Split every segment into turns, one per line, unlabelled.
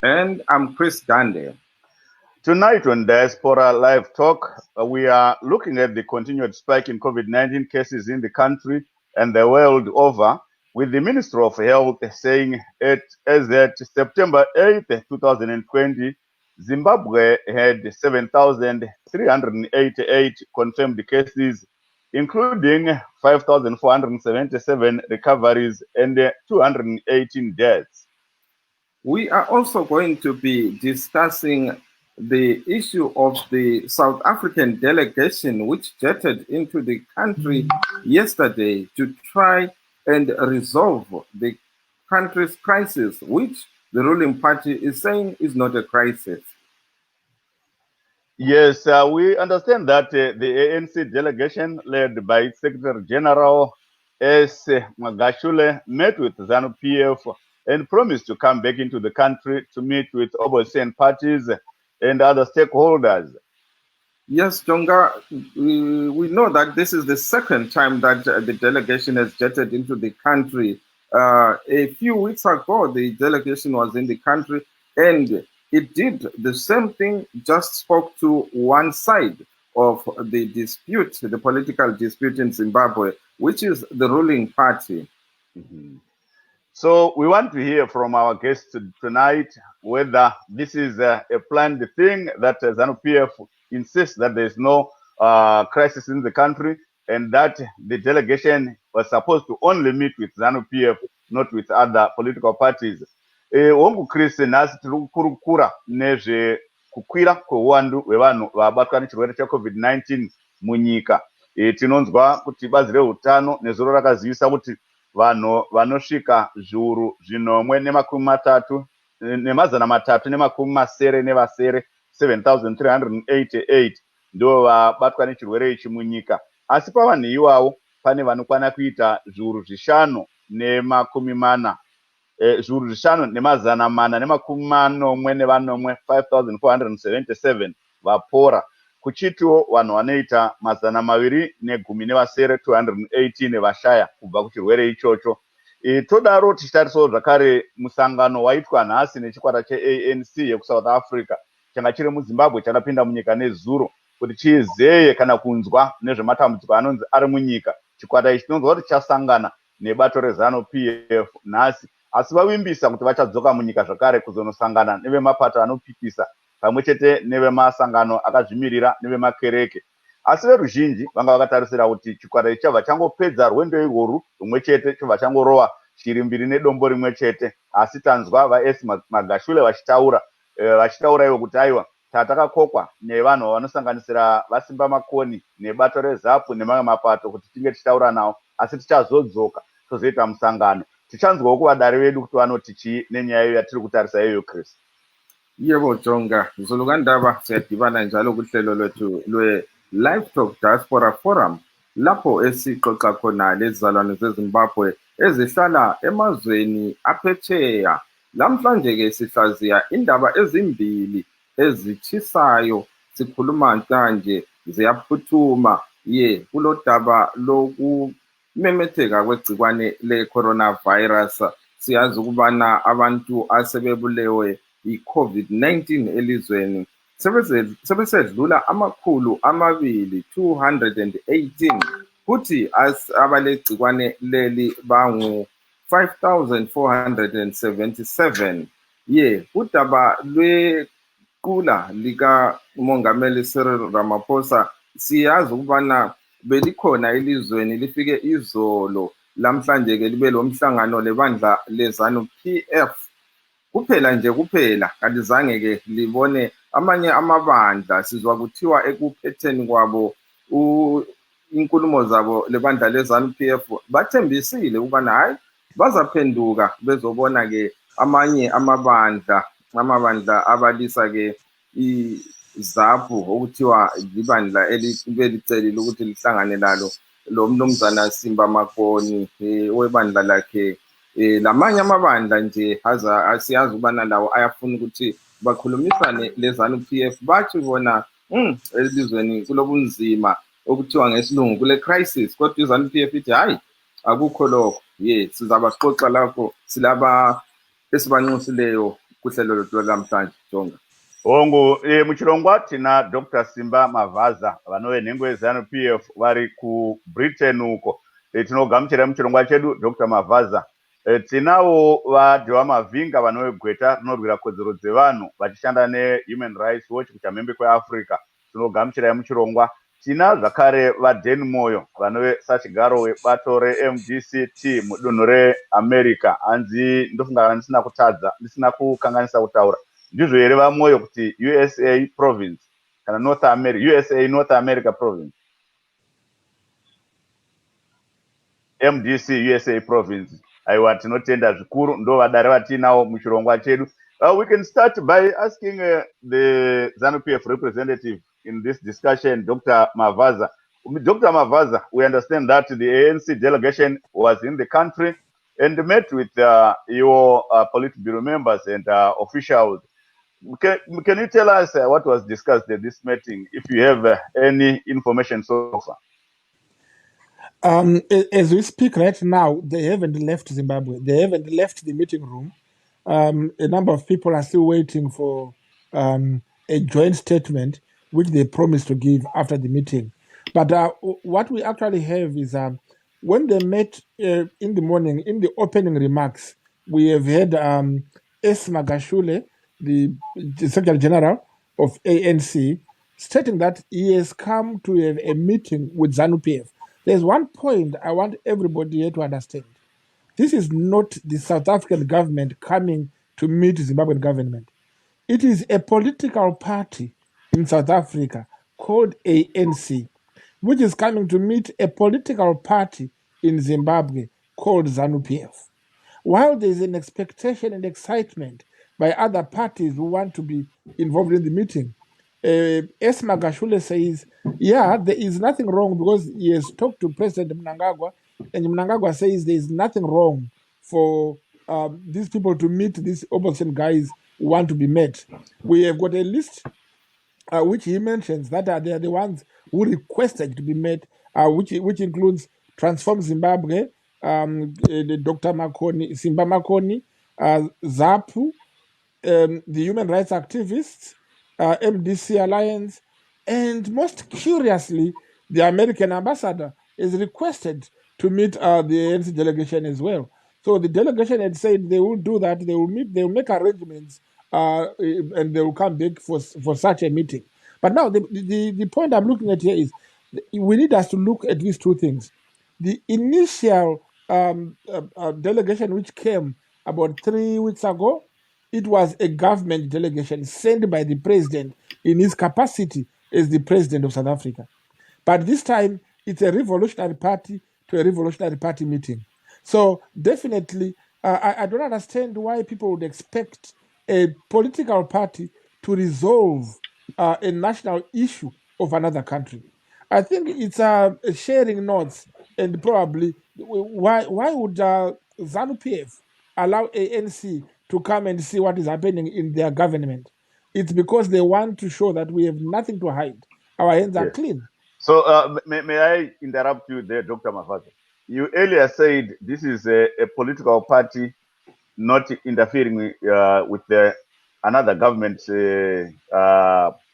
And I'm Chris Gande.
Tonight on Diaspora Live Talk, we are looking at the continued spike in COVID-19 cases in the country and the world over, with the Ministry of Health saying as at September 8th, 2020, Zimbabwe had 7,388 confirmed cases, including 5,477 recoveries and 218 deaths.
We are also going to be discussing the issue of the South African delegation which jetted into the country yesterday to try and resolve the country's crisis, which the ruling party is saying is not a crisis.
Yes, we understand that the ANC delegation led by its Secretary General S. Magashule met with ZANU-PF and promised to come back into the country to meet with opposition parties and other stakeholders.
Yes, Jonga, we know that this is the second time that the delegation has jetted into the country. A few weeks ago, the delegation was in the country and it did the same thing, just spoke to one side of the dispute, the political dispute in Zimbabwe, which is the ruling party.
Mm-hmm. So we want to hear from our guests tonight whether this is a planned thing that ZANU-PF insists that there is no crisis in the country and that the delegation was supposed to only meet with ZANU-PF, not with other political parties. Hongu Chris nhasi tiri kukurukura nezvekukwira kweuwandu hwevanhu vabatwa nechirwere cheCovid-19 munyika. Tinonzwa kuti bazi reutano nezuro rakazivisa kuti vanhu vanosvika zviuru zvinomwe nemakumi matatu nemazana matatu nemakumi masere nevasere 7,388 ndo vabatwa nechirwere ichi munyika. Asi pavanhu ivavo pane vanokwana kuita zviuru zvishanu nemakumi mana zviuru zvishanu nemazana mana nemakumi manomwe nevanomwe 5,477 vapora, kuchitiwo vanhu vanoita mazana maviri negumi nevasere 218 vashaya kubva kuchirwere ichocho. Todaro tichitarisawo zvakare musangano waitwa nhasi nechikwata cheANC yekusouth Africa changa chiri muZimbabwe chakapinda munyika nezuro kuti chizeye kana kunzwa nezvematambudziko anonzi ari munyika. Chikwata ichi tinonzwa kuti chasangana nebato reZANU-PF nhasi, asi vavimbisa kuti vachadzoka munyika zvakare kuzonosangana nevemapato anopikisa pamwe chete nevemasangano akazvimirira nevemakereke. Asi veruzhinji vanga vakatarisira kuti chikwata ichi chabva changopedza rwendo irworwu rumwe chete, chobva changorova shiri mbiri nedombo rimwe chete. Asi tanzwa vaS Magashule vachitaura ivo kuti aiwa tatakakokwa nevanhu vanosanganisira vasimba makoni nebato reZAPU nemamwe mapato kuti tinge tichitaura navo, asi tichazodzoka tozoita musangano. Tichanzwawo kuvadari vedu kuti vanoti chii nenyaya iyo yatiri kutarisa iyoyo Chris.
Yebo Jonga, Zulukandaba siyadibana njalo kuhlelo lwethu lwe-Live Talk Diaspora Forum lapho esixoxa khona lezizalwane zeZimbabwe ezihlala emazweni aphesheya. Namhlanje-ke sihlaziya indaba ezimbili ezitshisayo, sikhuluma manje ziyaphuthuma kulo daba lokumemetheka kwegcikwane le-coronavirus. Siyazi ukubana abantu asebebulewe i-COVID-19 elizweni sebesedlula amakhulu amabili 218, futhi abalegcikwane leli bangu 5,477. Udaba lwequla lika Mongameli Cyril Ramaphosa siyazi ukubana belikhona elizweni, lifike izolo. Lamhlanje-ke libe lo mhlangano lebandla leZANU-PF kuphela kalizange-ke libone amanye amabandla. Sizwa kuthiwa ekuphetheni kwabo inkulumo zabo lebandla leZANU-PF bathembisile ukubana hayi bazaphenduka bezobona-ke amanye amabandla abalisa-ke iZAPU okuthiwa libandla elicelile ukuthi lihlangane lalo lo mnumzana Simba Makoni webandla lakhe. Lamanye amabandla nje asiyazi ukubana lawo ayafuna ukuthi bakhulumisane leZANU-PF, bathi bona elizweni kulobunzima okuthiwa ngesilungu kule crisis, kodwa iZANU-PF ithi hayi akukho lokho. Sizabaxoxa lapho silaba esibanxusileyo kuhlelo lwethu lamhlanje Jonga.
hongu muchirongwa tina Dr. Simba Mavaza vanove nhengo yeZANU-PF vari kuBritain uko. Tinogamuchira muchirongwa chedu Dr. Mavaza. Tinawo vadhiwa mavhinga vanove gweta rinorwira kodzero dzevanhu vachishanda neHuman Rights Watch kuchamhembe kweAfrica. Tinogamuchirai muchirongwa. Tina zvakare vaDan Moyo vanove sachigaro webato reMDCT mudunhu reAmerica. Hanzi ndofunga ndisina kukanganisa kutaura. Ndizvo here vaMoyo kuti USA province kana USA North America province. MDC USA province. Aiwa tinotenda zvikuru ndo vadare vatinawo muchirongwa chedu. We can start by asking the ZANU-PF representative in this discussion, Dr. Mavaza. Dr. Mavaza, we understand that the ANC delegation was in the country and met with your Politburo members and officials. Can you tell us what was discussed at this meeting, if you have any information so far?
As we speak right now, they haven't left Zimbabwe. They haven't left the meeting room. A number of people are still waiting for a joint statement, which they promised to give after the meeting. But what we actually have is when they met in the morning, in the opening remarks, we have had S. Magashule, the Secretary General of ANC, stating that he has come to have a meeting with ZANU-PF. There's one point I want everybody here to understand. This is not the South African government coming to meet the Zimbabwean government. It is a political party in South Africa called ANC, which is coming to meet a political party in Zimbabwe called ZANU-PF. While there's an expectation and excitement by other parties who want to be involved in the meeting, S. Magashule says, yeah, there is nothing wrong because he has talked to President Mnangagwa, and Mnangagwa says there is nothing wrong for these people to meet these opposition guys who want to be met. We have got a list which he mentions that they are the ones who requested to be met, which includes Transform Zimbabwe, Dr. Makoni, Simba Makoni, ZAPU, the human rights activists, MDC Alliance, and most curiously, the American ambassador is requested to meet the ANC delegation as well. So the delegation had said they will do that, they will make arrangements, and they will come back for such a meeting. But now the point I'm looking at here is we need us to look at these two things. The initial delegation which came about 3 weeks ago, it was a government delegation sent by the president in his capacity as the president of South Africa. But this time, it's a revolutionary party to a revolutionary party meeting. So definitely, I don't understand why people would expect a political party to resolve a national issue of another country. I think it's sharing notes, and probably why would ZANU-PF allow ANC to come and see what is happening in their government? It's because they want to show that we have nothing to hide. Our hands are clean.
So may I interrupt you there, Dr. Mavaza? You earlier said this is a political party not interfering with another government's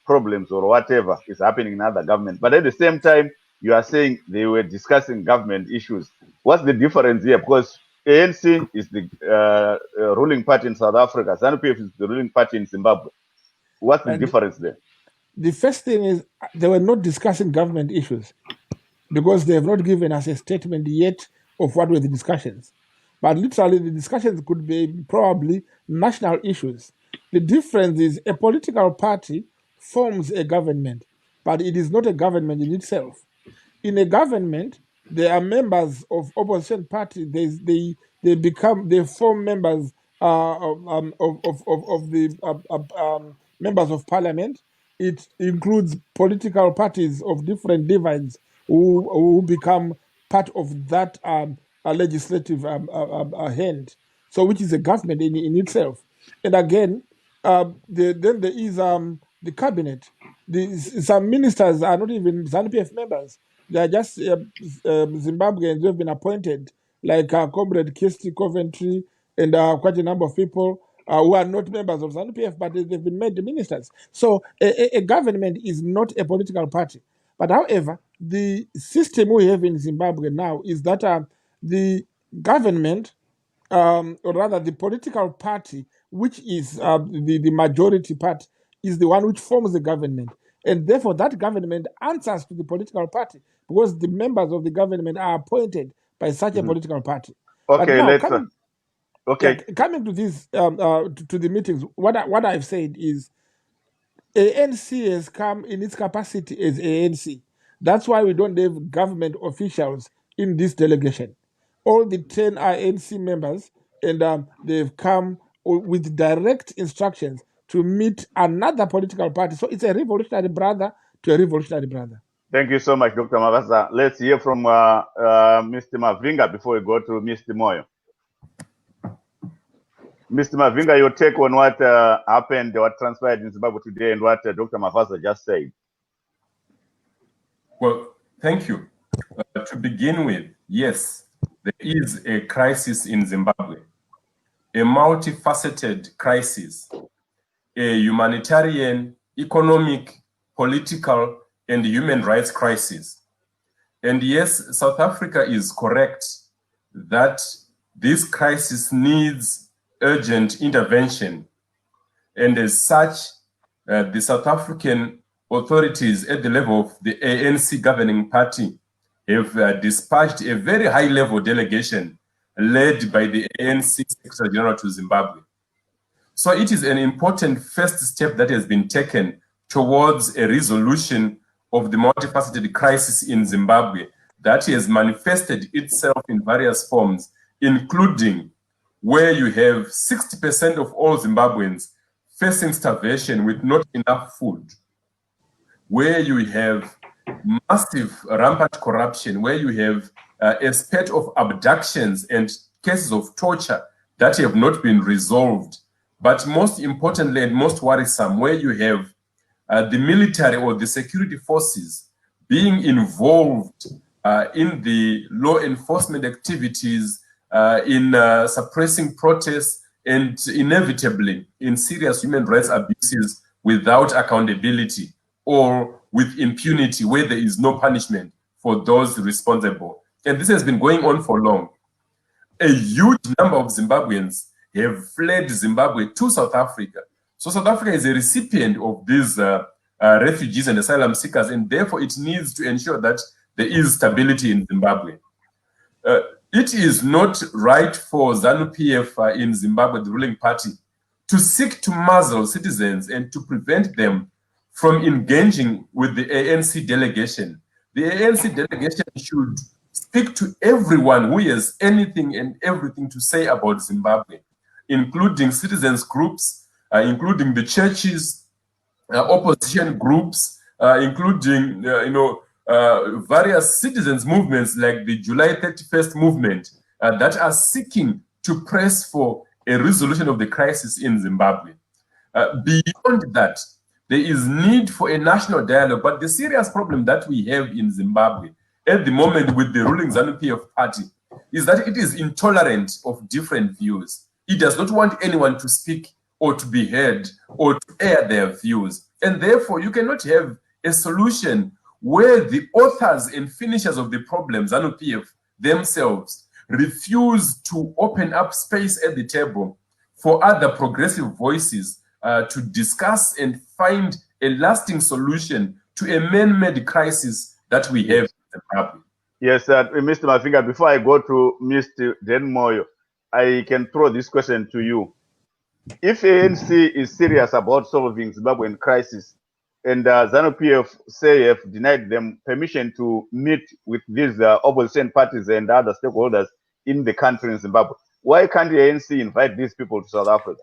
problems or whatever is happening in other government. But at the same time, you are saying they were discussing government issues. What's the difference here? Because ANC is the ruling party in South Africa. ZANU-PF is the ruling party in Zimbabwe. What's the difference there?
The first thing is they were not discussing government issues because they have not given us a statement yet of what were the discussions. But literally, the discussions could be probably national issues. The difference is a political party forms a government, but it is not a government in itself. In a government, there are members of opposition party. They form members of the members of parliament. It includes political parties of different divides who become part of that legislative hand. So, which is a government in itself. And again, then there is the cabinet. Some ministers are not even ZANU-PF members. They are just Zimbabweans who have been appointed, like Comrade Kirsty Coventry and quite a number of people. who are not members of ZANU-PF, but they've been made ministers. So a government is not a political party. But however, the system we have in Zimbabwe now is that the government, or rather the political party, which is the majority party, is the one which forms the government. And therefore, that government answers to the political party because the members of the government are appointed by such a political party.
Okay,
but now, coming to this, to the meetings, what I've said is ANC has come in its capacity as ANC. That's why we don't have government officials in this delegation. All the 10 are ANC members, and they've come with direct instructions to meet another political party. So it's a revolutionary brother to a revolutionary brother.
Thank you so much, Dr. Mavasa. Let's hear from Mr. Mavinga before we go to Mr. Moyo. Mr. Mavinga, your take on what happened, what transpired in Zimbabwe today, and what Dr. Mavasa just said.
Well, thank you. To begin with, yes, there is a crisis in Zimbabwe, a multifaceted crisis, a humanitarian, economic, political, and human rights crisis. And yes, South Africa is correct that this crisis needs urgent intervention. And as such, the South African authorities at the level of the ANC governing party have dispatched a very high-level delegation led by the ANC Secretary General to Zimbabwe. So it is an important first step that has been taken towards a resolution of the multifaceted crisis in Zimbabwe that has manifested itself in various forms, including where you have 60% of all Zimbabweans facing starvation with not enough food, where you have massive rampant corruption, where you have a spate of abductions and cases of torture that have not been resolved. But most importantly and most worrisome, where you have the military or the security forces being involved in the law enforcement activities, in suppressing protests, and inevitably in serious human rights abuses without accountability or with impunity where there is no punishment for those responsible. And this has been going on for long. A huge number of Zimbabweans have fled Zimbabwe to South Africa. So South Africa is a recipient of these refugees and asylum seekers, and therefore it needs to ensure that there is stability in Zimbabwe. It is not right for ZANU-PF in Zimbabwe, the ruling party, to seek to muzzle citizens and to prevent them from engaging with the ANC delegation. The ANC delegation should speak to everyone who has anything and everything to say about Zimbabwe, including citizens groups, including the churches, opposition groups, including various citizens movements like the July 31st movement that are seeking to press for a resolution of the crisis in Zimbabwe. Beyond that, there is need for a national dialogue, but the serious problem that we have in Zimbabwe at the moment with the ruling ZANU-PF party is that it is intolerant of different views. It does not want anyone to speak or to be heard or to air their views. And therefore, you cannot have a solution where the authors and finishers of the problems, ZANU-PF themselves, refuse to open up space at the table for other progressive voices to discuss and find a lasting solution to a man-made crisis that we have in Zimbabwe.
Yes, Mr. Mavinga, before I go to Mr. Den Moyo, I can throw this question to you. If ANC is serious about solving Zimbabwean crisis, and ZANU-PF say have denied them permission to meet with these opposition parties and other stakeholders in the country in Zimbabwe, why can't the ANC invite these people to South Africa?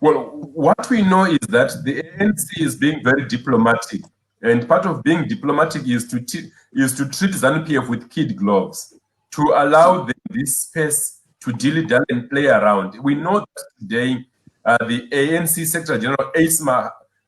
Well, what we know is that the ANC is being very diplomatic, and part of being diplomatic is to treat ZANU-PF with kid gloves, to allow them this space to dilly-dally and play around. We know that today the ANC Secretary General Ace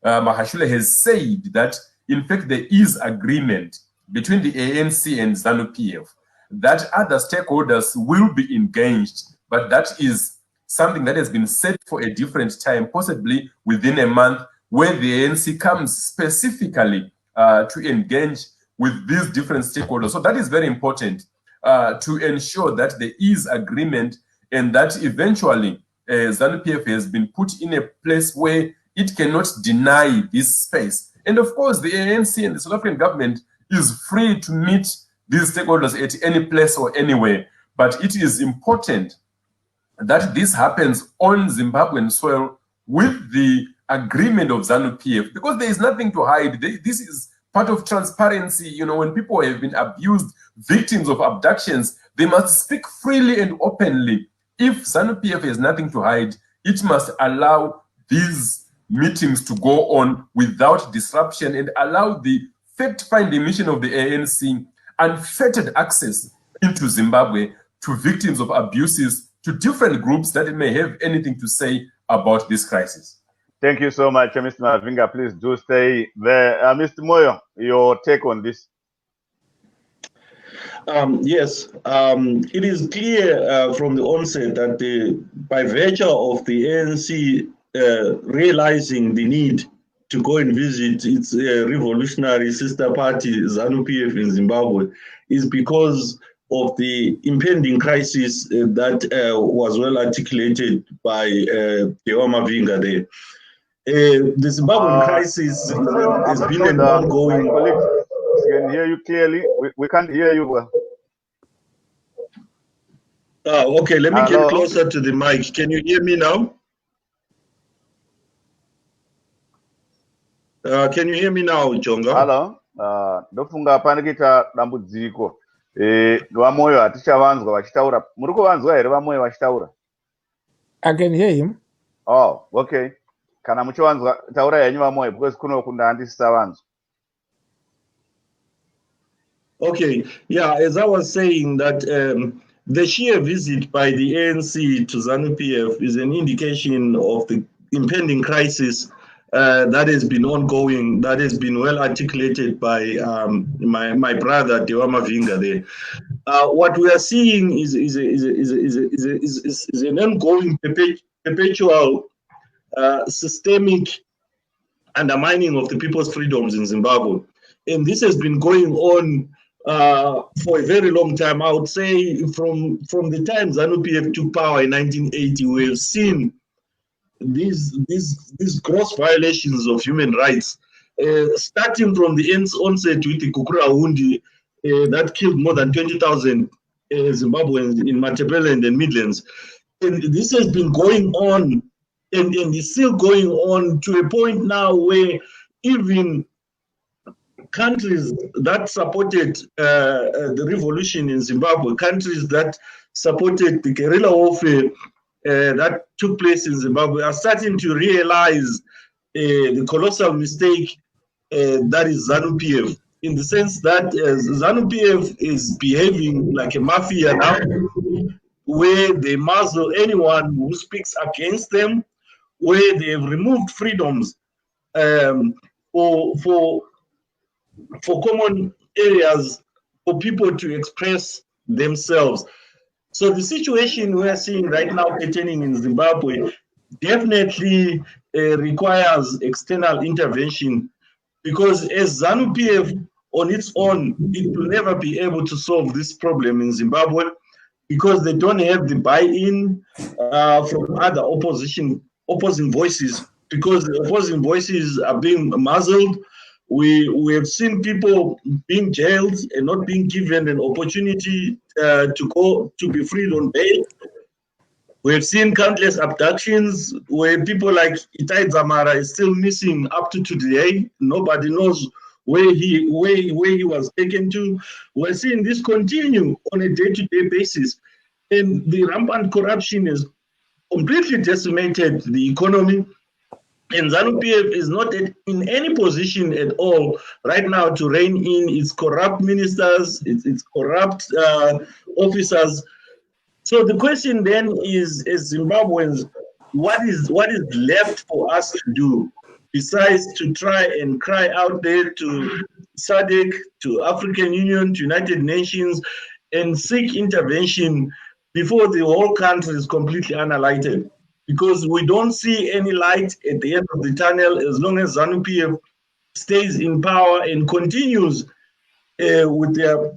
Mahashule has said that, in fact, there is agreement between the ANC and ZANU-PF that other stakeholders will be engaged, but that is something that has been set for a different time, possibly within a month, where the ANC comes specifically to engage with these different stakeholders. So that is very important to ensure that there is agreement and that eventually ZANU-PF has been put in a place where it cannot deny this space. And of course, the ANC and the South African government is free to meet these stakeholders at any place or anywhere. But it is important that this happens on Zimbabwean soil with the agreement of ZANU-PF, because there is nothing to hide. This is part of transparency. You know, when people have been abused, victims of abductions, they must speak freely and openly. If ZANU-PF has nothing to hide, it must allow these meetings to go on without disruption and allow the fact-finding mission of the ANC unfettered access into Zimbabwe to victims of abuses, to different groups that may have anything to say about this crisis.
Thank you so much, Mr. Mavinga. Please do stay there. Mr. Moyo, your take on this?
Yes, it is clear from the onset that by virtue of the ANC realizing the need to go and visit its revolutionary sister party, ZANU-PF in Zimbabwe, is because of the impending crisis that was well articulated by Dewa Mavinga there. The Zimbabwean crisis has been an ongoing...
We can hear you clearly. We can't hear you well.
Okay, let me get closer to the mic. Can you hear me now? Can you hear me now, Jonga?
Hello. Ndofunga panikita dambudziko. Vamoyo hatichavanzwa vachitaura. Muri kuvanzwa here vamoyo vachitaura?
I can hear him.
Oh, okay. Kana muchivanzwa taura yenyu vamoyo, because kuno kunda handisisavanzwa.
Okay, yeah, as I was saying that the sheer visit by the ANC to ZANU-PF is an indication of the impending crisis that has been ongoing, that has been well articulated by my brother Dewa Mavinga there. What we are seeing is an ongoing perpetual systemic undermining of the people's freedoms in Zimbabwe. And this has been going on for a very long time. I would say from the time ZANU-PF took power in 1980, we have seen these gross violations of human rights, starting from the onset with the Kukurahundi that killed more than 20,000 Zimbabweans in Matabeleland and Midlands. And this has been going on and is still going on to a point now where even countries that supported the revolution in Zimbabwe, countries that supported the guerrilla warfare that took place in Zimbabwe, are starting to realize the colossal mistake that is ZANU-PF, in the sense that ZANU-PF is behaving like a mafia now, where they muzzle anyone who speaks against them, where they have removed freedoms for common areas for people to express themselves. So the situation we are seeing right now pertaining in Zimbabwe definitely requires external intervention, because as ZANU-PF on its own, it will never be able to solve this problem in Zimbabwe, because they don't have the buy-in from other opposing voices, because the opposing voices are being muzzled. We have seen people being jailed and not being given an opportunity to be freed on bail. We have seen countless abductions where people like Itai Dzamara is still missing up to today. Nobody knows where he was taken to. We're seeing this continue on a day-to-day basis, and the rampant corruption has completely decimated the economy. And ZANU-PF is not in any position at all right now to rein in its corrupt ministers, its corrupt officers. So the question then is, as Zimbabweans, what is left for us to do besides to try and cry out there to SADC, to African Union, to United Nations, and seek intervention before the whole country is completely unalighted, because we don't see any light at the end of the tunnel as long as ZANU-PF stays in power and continues with their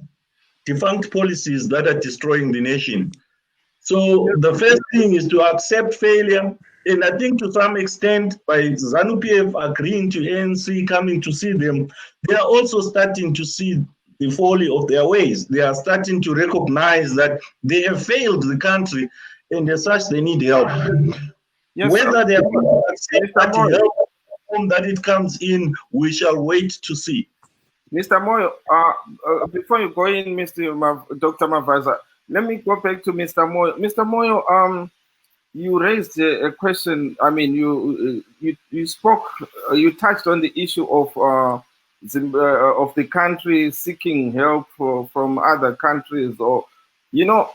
defunct policies that are destroying the nation. So the first thing is to accept failure. And I think to some extent, by ZANU-PF agreeing to ANC coming to see them, they are also starting to see the folly of their ways. They are starting to recognize that they have failed the country, and as such, they need help.
Yes,
Whether they are going to accept
Mr.
that
Moyo.
help, form that it comes in, we shall wait to see.
Mr. Moyo, before you go in, Dr. Mavaza, let me go back to Mr. Moyo. Mr. Moyo, you raised a question. I mean, you spoke, you touched on the issue of the country seeking help from other countries, or, you know,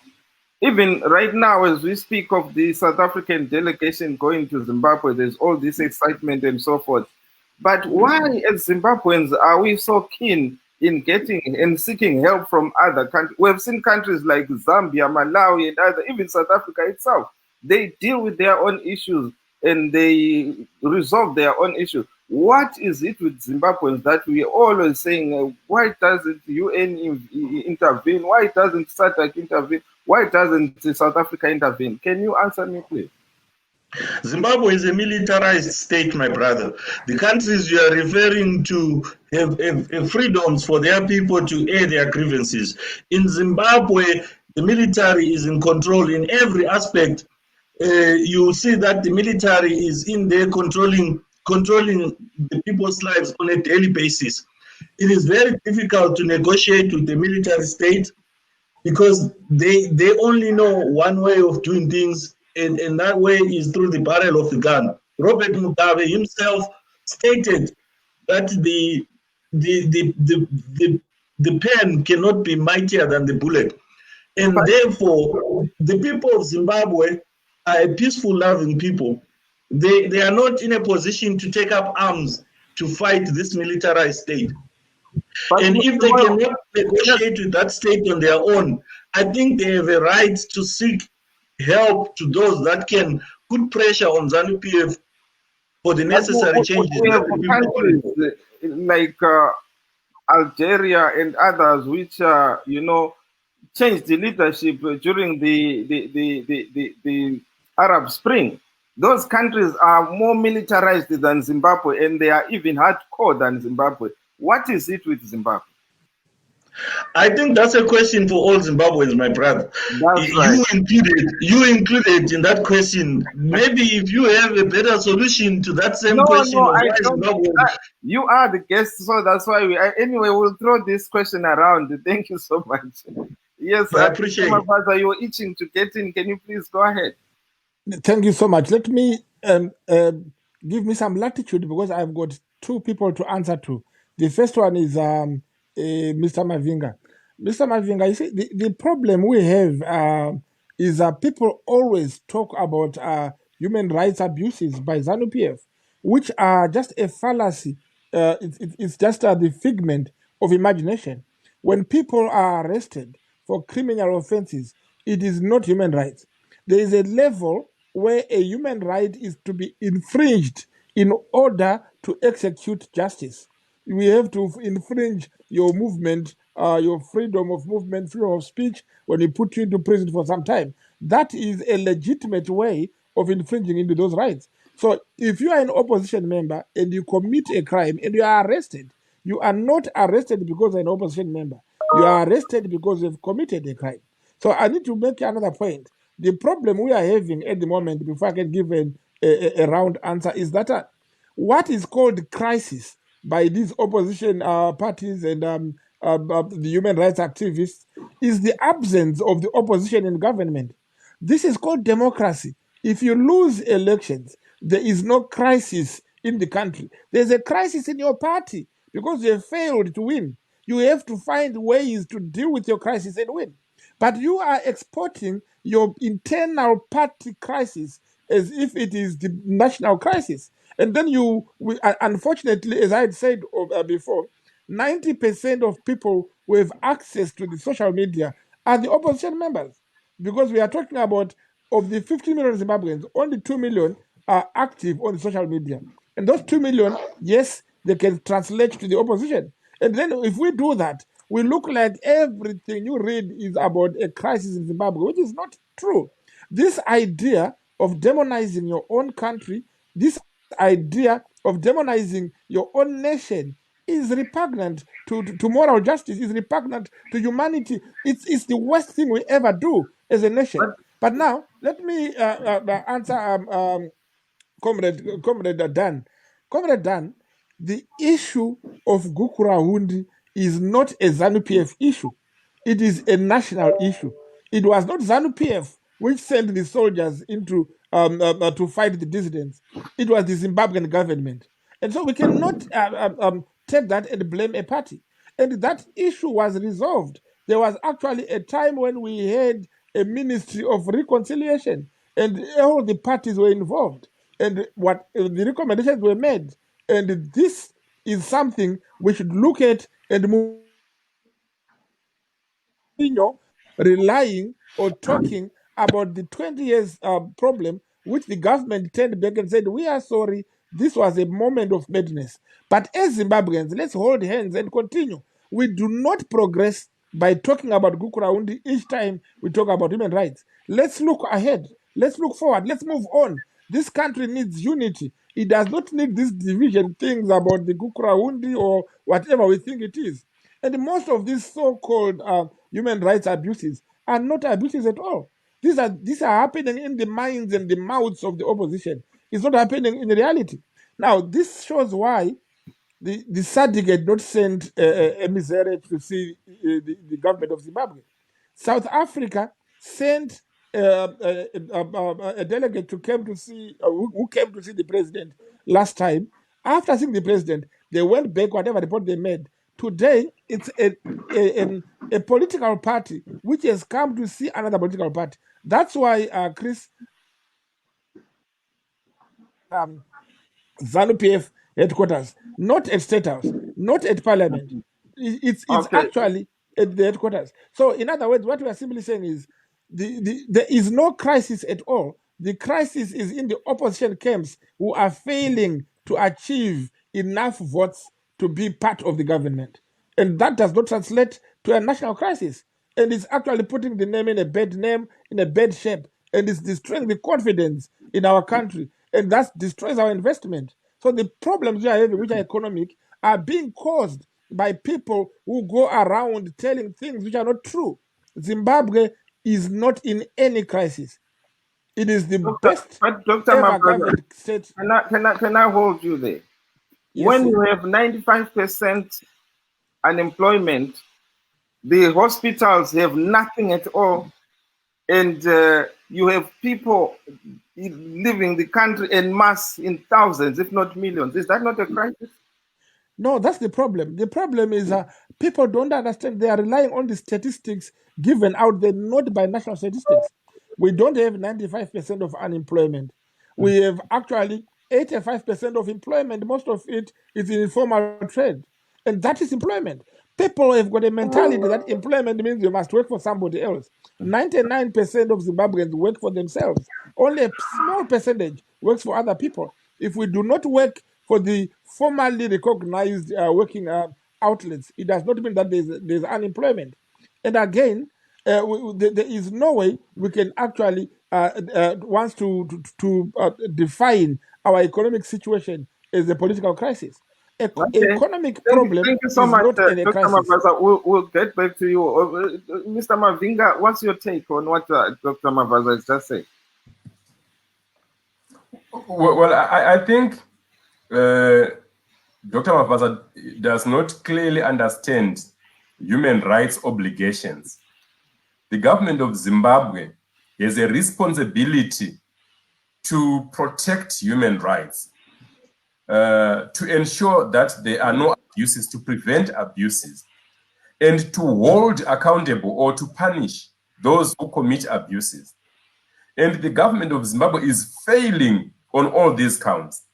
even right now as we speak of the South African delegation going to Zimbabwe, there's all this excitement and so forth. But why, as Zimbabweans, are we so keen in getting and seeking help from other countries? We have seen countries like Zambia, Malawi, and other, even South Africa itself. They deal with their own issues and they resolve their own issues. What is it with Zimbabweans that we are always saying, why doesn't UN intervene? Why doesn't SADC intervene? Why doesn't South Africa intervene? Can you answer me, please?
Zimbabwe is a militarized state, my brother. The countries you are referring to have freedoms for their people to air their grievances. In Zimbabwe, the military is in control in every aspect. You see that the military is in there controlling the people's lives on a daily basis. It is very difficult to negotiate with the military state because they only know one way of doing things, and that way is through the barrel of the gun. Robert Mugabe himself stated that the pen cannot be mightier than the bullet. And therefore, the people of Zimbabwe are a peaceful, loving people. They are not in a position to take up arms to fight this militarized state.
But
and if they cannot negotiate with that state on their own, I think they have a right to seek help to those that can put pressure on ZANU-PF for the necessary changes.
We have countries like Algeria and others which, you know, changed the leadership during the Arab Spring. Those countries are more militarized than Zimbabwe, and they are even hardcore than Zimbabwe. What is it with Zimbabwe?
I think that's a question for all Zimbabweans, my brother.
That's right.
You included in that question. Maybe if you have a better solution to that same question.
No, I don't. You are the guest, so that's why anyway, we'll throw this question around. Thank you so much. Yes,
I appreciate it.
Father, you're itching to get in. Can you please go ahead?
Thank you so much. Let me give me some latitude because I've got two people to answer to. The first one is Mr. Mavinga. Mr. Mavinga, you see, the problem we have is people always talk about human rights abuses by ZANU-PF, which are just a fallacy. It's just the figment of imagination. When people are arrested for criminal offenses, it is not human rights. There is a level where a human right is to be infringed in order to execute justice. We have to infringe your movement, your freedom of movement, freedom of speech, when we put you into prison for some time. That is a legitimate way of infringing into those rights. So if you are an opposition member and you commit a crime and you are arrested, you are not arrested because you're an opposition member. You are arrested because you've committed a crime. So I need to make another point. The problem we are having at the moment, before I can give a round answer, is that what is called crisis by these opposition parties and the human rights activists is the absence of the opposition in government. This is called democracy. If you lose elections, there is no crisis in the country. There's a crisis in your party because you have failed to win. You have to find ways to deal with your crisis and win. But you are exporting your internal party crisis as if it is the national crisis. And then unfortunately, as I had said before, 90% of people who have access to the social media are the opposition members. because we are talking about, of the 50 million Zimbabweans, only 2 million are active on the social media. And those 2 million, yes, they can translate to the opposition. And then if we do that, we look like everything you read is about a crisis in Zimbabwe, which is not true. This idea of demonizing your own country, this idea of demonizing your own nation is repugnant to moral justice, is repugnant to humanity. It's the worst thing we ever do as a nation. But now, let me answer Comrade Dan. Comrade Dan, the issue of Gukurahundi is not a ZANU-PF issue. It is a national issue. It was not ZANU-PF which sent the soldiers into to fight the dissidents. It was the Zimbabwean government. And so we cannot take that and blame a party. And that issue was resolved. There was actually a time when we had a ministry of reconciliation, and all the parties were involved, and what the recommendations were made. And this is something we should look at and move, relying or talking about the 20 years problem, which the government turned back and said, we are sorry, this was a moment of madness. But as Zimbabweans, let's hold hands and continue. We do not progress by talking about Gukurahundi each time we talk about human rights. Let's look ahead. Let's look forward. Let's move on. This country needs unity. It does not need these division things about the Gukurahundi or whatever we think it is. And most of these so-called human rights abuses are not abuses at all. These are happening in the minds and the mouths of the opposition. It's not happening in reality. Now, this shows why the SADC had not sent a emissary to see the government of Zimbabwe. South Africa sent a delegate who came to see the president last time. After seeing the president, they went back, whatever report they made. Today, it's a political party which has come to see another political party. That's why, Chris, ZANU-PF headquarters, not at State House, not at Parliament. It's
Okay.
actually at the headquarters. So, in other words, what we are simply saying is there is no crisis at all. The crisis is in the opposition camps who are failing to achieve enough votes to be part of the government. And that does not translate to a national crisis. And it's actually putting the name in a bad name, in a bad shape. And it's destroying the confidence in our country. And that destroys our investment. So the problems we are having, which are economic, are being caused by people who go around telling things which are not true. Zimbabwe is not in any crisis. It is the best
Dr.
ever
Mabaza,
governed state.
can I hold you there?
Yes,
When
sir.
you have 95% unemployment, the hospitals have nothing at all, and you have people leaving the country en masse in thousands, if not millions. Is that not a crisis?
No, that's the problem. The problem is people don't understand. They are relying on the statistics given out there, not by national statistics. We don't have 95% of unemployment. We have actually 85% of employment. Most of it is in informal trade. And that is employment. People have got a mentality that employment means you must work for somebody else. 99% of Zimbabweans work for themselves. Only a small percentage works for other people. If we do not work for the formally recognized working outlets, it does not mean that there's unemployment. And again, there is no way we can actually want to define our economic situation as a political crisis.
Okay.
Economic problem
Thank you so
is
much,
not in a
Dr.
crisis.
Mabaza. We'll get back to you. Mr. Mavinga, what's your take on what Dr. Mabaza has just said?
Well, I think Dr. Mabaza does not clearly understand human rights obligations. The government of Zimbabwe has a responsibility to protect human rights, to ensure that there are no abuses, to prevent abuses, and to hold accountable or to punish those who commit abuses. And the government of Zimbabwe is failing on all these counts.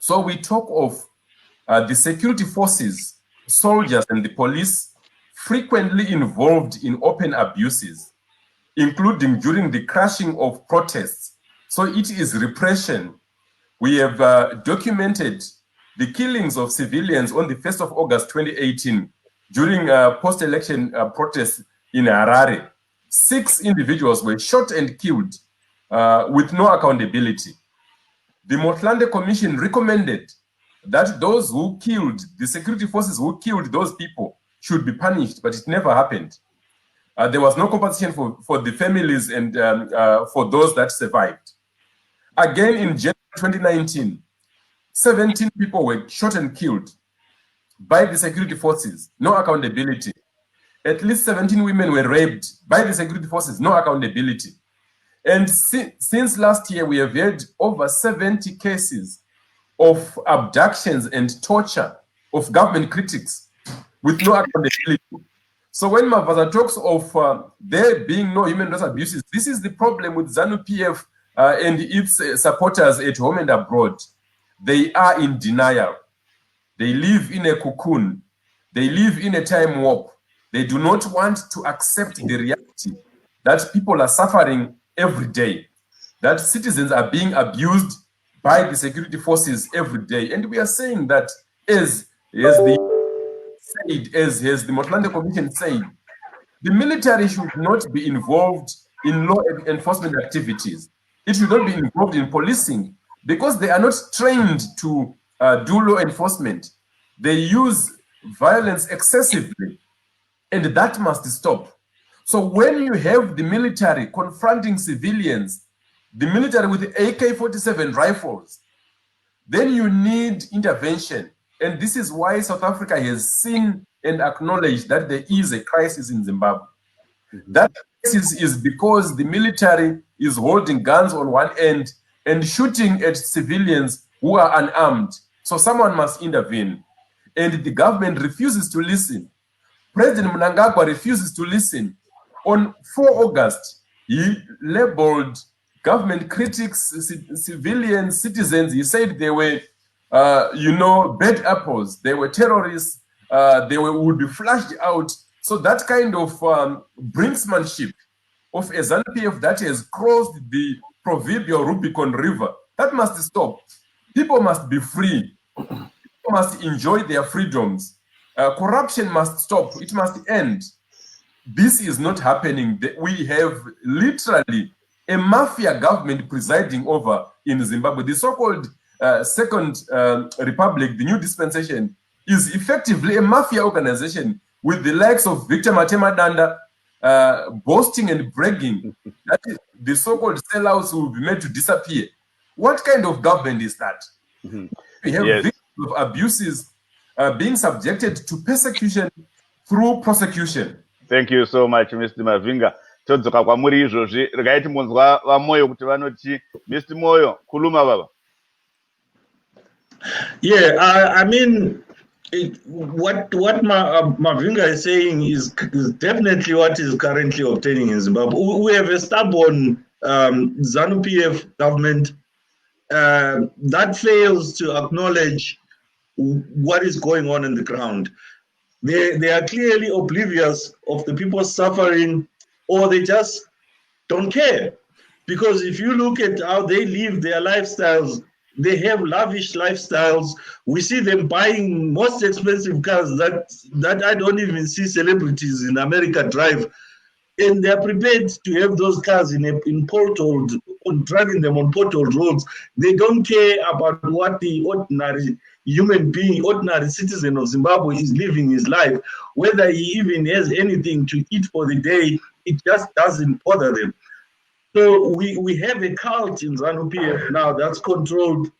So we talk of the security forces, soldiers, and the police frequently involved in open abuses, including during the crushing of protests. So it is repression. We have documented the killings of civilians on the 1st of August 2018 during post-election protests in Harare. 6 individuals were shot and killed with no accountability. The Motlanthe Commission recommended that those who killed, the security forces who killed those people should be punished, but it never happened. There was no compensation for the families and for those that survived. Again, in January 2019, 17 people were shot and killed by the security forces, no accountability. At least 17 women were raped by the security forces, no accountability. And since last year, we have had over 70 cases of abductions and torture of government critics with no accountability. So when Mavaza talks of there being no human rights abuses, this is the problem with ZANU-PF and its supporters at home and abroad. They are in denial. They live in a cocoon. They live in a time warp. They do not want to accept the reality that people are suffering every day, that citizens are being abused by the security forces every day. And we are saying that as the Motlanthe Commission said, the military should not be involved in law enforcement activities. It should not be involved in policing because they are not trained to do law enforcement. They use violence excessively, and that must stop. So when you have the military confronting civilians, the military with AK-47 rifles, then you need intervention. And this is why South Africa has seen and acknowledged that there is a crisis in Zimbabwe. That crisis is because the military is holding guns on one end and shooting at civilians who are unarmed. So someone must intervene. And the government refuses to listen. President Mnangagwa refuses to listen. On 4 August, he labeled government critics, civilian citizens. He said they were, bad apples. They were terrorists. They would be flushed out. So that kind of brinksmanship of a ZANU-PF that has crossed the proverbial Rubicon River, that must stop. People must be free. People must enjoy their freedoms. Corruption must stop. It must end. This is not happening. We have literally a mafia government presiding over in Zimbabwe. The so-called Second Republic, the new dispensation, is effectively a mafia organization with the likes of Victor Matema Danda boasting and bragging that the so-called sellouts will be made to disappear. What kind of government is that? We have victims of abuses being subjected to persecution through prosecution.
Thank you so much, Mr. Mavinga. Todzoka kwamuri izvozvi rikaiti munzwa vamoyo kuti vanoti Mr. Moyo kuluma baba.
Yeah, I mean, what Mavinga is saying is definitely what is currently obtaining in Zimbabwe. We have a stubborn ZANU-PF government that fails to acknowledge what is going on the ground. They are clearly oblivious of the people suffering, or they just don't care. Because if you look at how they live their lifestyles, they have lavish lifestyles. We see them buying most expensive cars that I don't even see celebrities in America drive. And they're prepared to have those cars driving them on potholed roads. They don't care about what the ordinary human being, ordinary citizen of Zimbabwe is living his life. Whether he even has anything to eat for the day, it just doesn't bother them. So we have a cult in ZANU-PF now that's controlled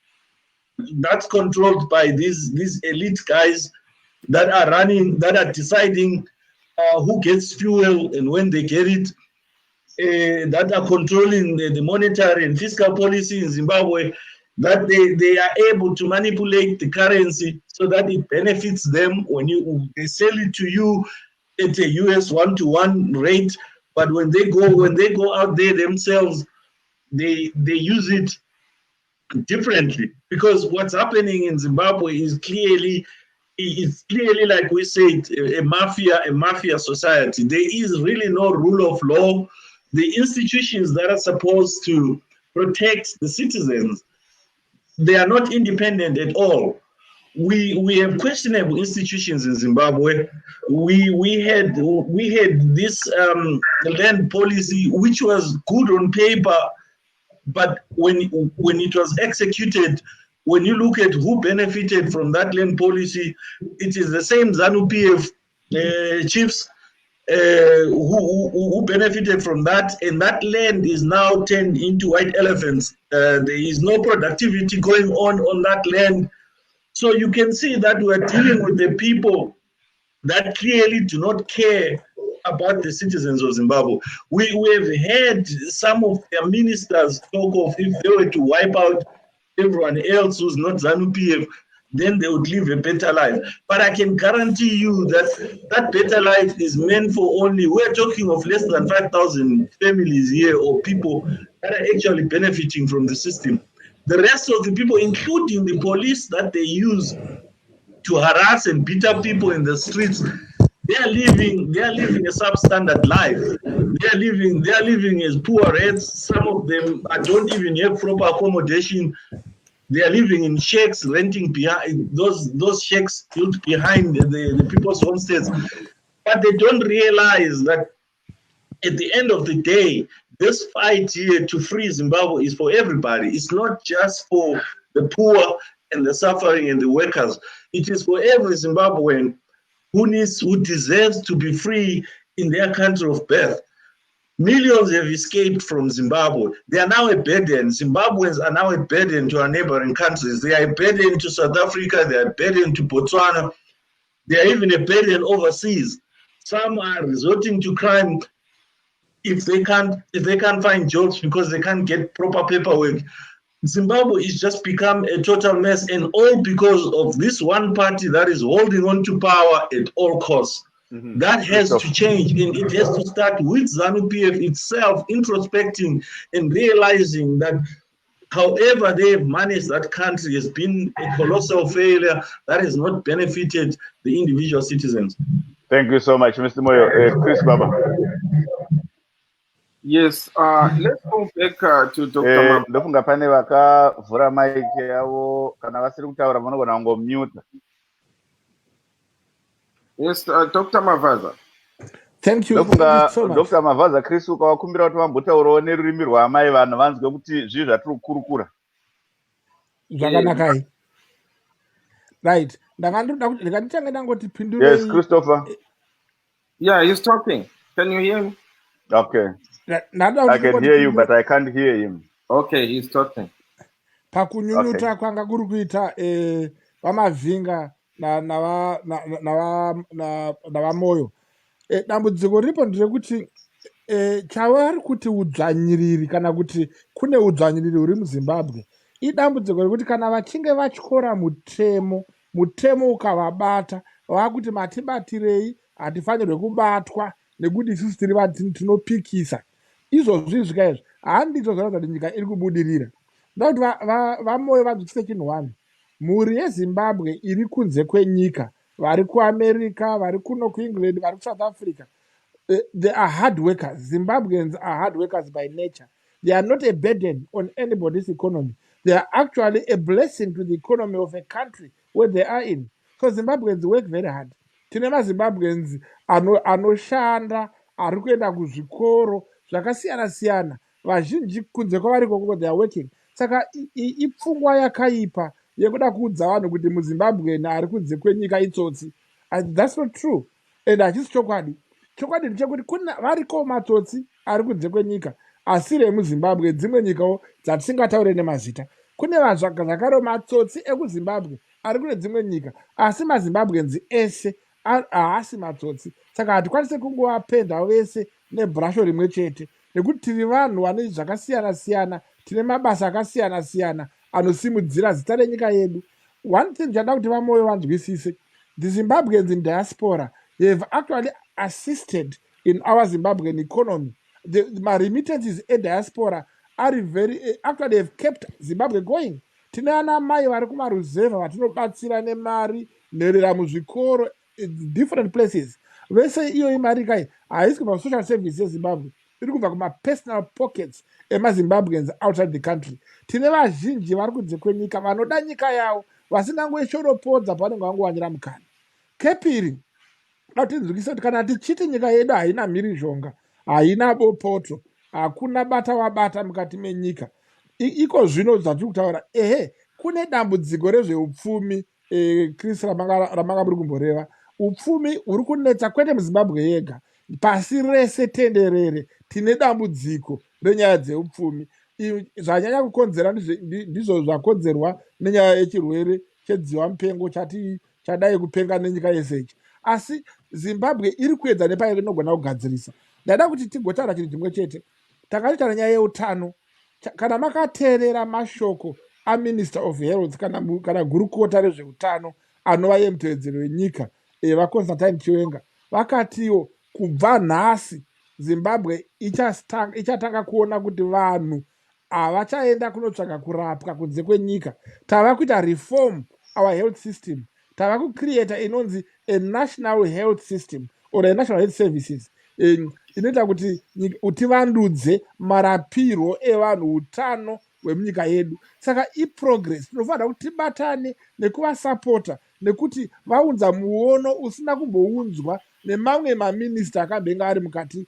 by these elite guys that are running, that are deciding who gets fuel and when they get it, that are controlling the monetary and fiscal policy in Zimbabwe, that they are able to manipulate the currency so that it benefits them when they sell it to you at a US 1-to-1 rate. But when they go out there themselves, they use it differently, because what's happening in Zimbabwe is clearly like we said, a mafia society. There is really no rule of law. the institutions that are supposed to protect the citizens, they are not independent at all. We have questionable institutions in Zimbabwe. We had this land policy which was good on paper, but when it was executed, when you look at who benefited from that land policy, it is the same ZANU-PF chiefs who benefited from that, and that land is now turned into white elephants. There is no productivity going on that land. So you can see that we're dealing with the people that clearly do not care about the citizens of Zimbabwe. We have had some of their ministers talk of if they were to wipe out everyone else who's not ZANU-PF, then they would live a better life. But I can guarantee you that that better life is meant for only, we're talking of less than 5,000 families here or people that are actually benefiting from the system. The rest of the people, including the police that they use to harass and beat up people in the streets, they are living a substandard life. They are living as poor rats. Some of them don't even have proper accommodation. They are living in shacks, renting behind those shacks built behind the people's homesteads. But they don't realize that at the end of the day, this fight here to free Zimbabwe is for everybody. It's not just for the poor and the suffering and the workers. It is for every Zimbabwean who deserves to be free in their country of birth. Millions have escaped from Zimbabwe. They are now a burden. Zimbabweans are now a burden to our neighboring countries. They are a burden to South Africa. They are a burden to Botswana. They are even a burden overseas. Some are resorting to crime if they can't find jobs because they can't get proper paperwork. Zimbabwe is just become a total mess, and all because of this one party that is holding on to power at all costs. Mm-hmm. That has to change, and it has to start with ZANU-PF itself introspecting and realizing that however they have managed that country has been a colossal failure that has not benefited the individual citizens.
Thank you so much, Mr. Moyo. Chris Baba.
Yes, let's go back to Dr.
Ndofunga pane vakavhura maiki yavo kana vasiri kutaura vanogona kungomute.
Yes, Dr. Mavaza.
Thank you.
Ndofunga
so much.
Dr. Mavaza Chris ukawakumbira kuti vambotaurawo nerurimi rwamai vanhu vanzwe kuti zvii zvatiri kukurukura.
Zvakanakai. Right. Ndakanditanga ndangoti pindurei.
Yes, Christopher.
Yeah, he's talking. Can you hear me?
Okay. I can hear you, but I can't hear him.
Okay, he's talking.
Pakunyunyuta kwanga kuri kuita vamavhinga navamoyo. Dambudziko ripo nderekuti chavari kuti udzvanyiriri kana kuti kune udzvanyiriri huri muZimbabwe. Idambudziko rekuti kana vachinge vatyora mutemo ukavabata, vakuti matibatirei, hatifanirwe kubatwa nekuti isusu tiri tinopikisa. Izvozvi zvikaizvo handizvo zvinoita kuti nyika iri kubudirira. Ndokuti vamoyo vanzwisise chinhu one. Mhuri yeZimbabwe iri kunze kwenyika, vari kuAmerica, vari kuno kuEngland, vari kuSouth Africa, they are hard workers. Zimbabweans are hard workers by nature. They are not a burden on anybody's economy. They are actually a blessing to the economy of a country where they are in. So Zimbabweans work very hard. Tine maZimbabweans anoshanda, ari kuenda kuzvikoro zvakasiyana-siyana. Vazhinji kunze kwavari ikoko they are working. Saka ipfungwa yakaipa yekuda kuudza vanhu kuti muZimbabwe ari kunze kwenyika itsotsi. That's not true. And hachisi chokwadi. Chokwadi ndechekuti variko matsotsi ari kunze kwenyika, asi remuZimbabwe dzimwe nyikawo dzatisingataure nemazita. Kune zvakare matsotsi ekuZimbabwe ari kune dzimwe nyika, asi maZimbabwenzi ese haasi matsotsi. Saka hatikwanise kungovapenda vese nebhurasho rimwe chete, nekuti tiri vanhu vane zvakasiyana-siyana, tine mabasa akasiyana-siyana anosimudzira zita renyika yedu. One thing chanda kuti vamoyo vanzwisise, the Zimbabweans in diaspora have actually assisted in our Zimbabwean economy. My remittances in diaspora are actually have kept Zimbabwe going. Tine ana mai vari kumaruzeva vatinobatsira nemari, nherera muzvikoro, different places. Vese iyo imari kai haisi kubva social service yeZimbabwe. iri kubva kuma-personal pockets emazimbabweans outside the country. Tine vazhinji vari kunze kwenyika vanoda nyika yavo vasinangoishoropodza pavanenge vangowanira mukana. Kepiri, tinzwikisa kuti kana tichiti nyika yedu haina mhirizhonga, haina bopoto, hakuna bata wabata mukati menyika, iko zvino zvatiri kutaura, kune dambudziko rezveupfumi. Chris ramanga muri kumboreva, upfumi huri kunetsa kwete muzimbabwe yega, pasi rese tenderere tine dambudziko renyaya dzeupfumi. Zvanyanya kukonzera ndizvo zvakonzerwa nenyaya yechirwere chedziwa mupengo chadai kupenga nenyika yesechi. Asi Zimbabwe iri kuedza nepainogona kugadzirisa. Ndaida kuti tigotaura chinhu chimwe chete. Takataura nyaya yeutano. Kana makateerera mashoko aMinister of Health kana gurukota rezveutano anova ye mutevedzeri wenyika vaConstantine Chiwenga, vakatiwo kubva nhasi Zimbabwe ichatanga kuona kuti vanhu havachaenda kunotsvaga kurapwa kunze kwenyika. Tava kuita reform our health system. Tava kucreata inonzi a national health system or a national health services inoita kuti tivandudze marapirwo evanhu utano hwemunyika yedu. Saka iprogress tinofanira kuti tibatane nekuvasapota, nekuti vaunza muono usina kumbounzwa nemamwe maminista akabhenga ari mukati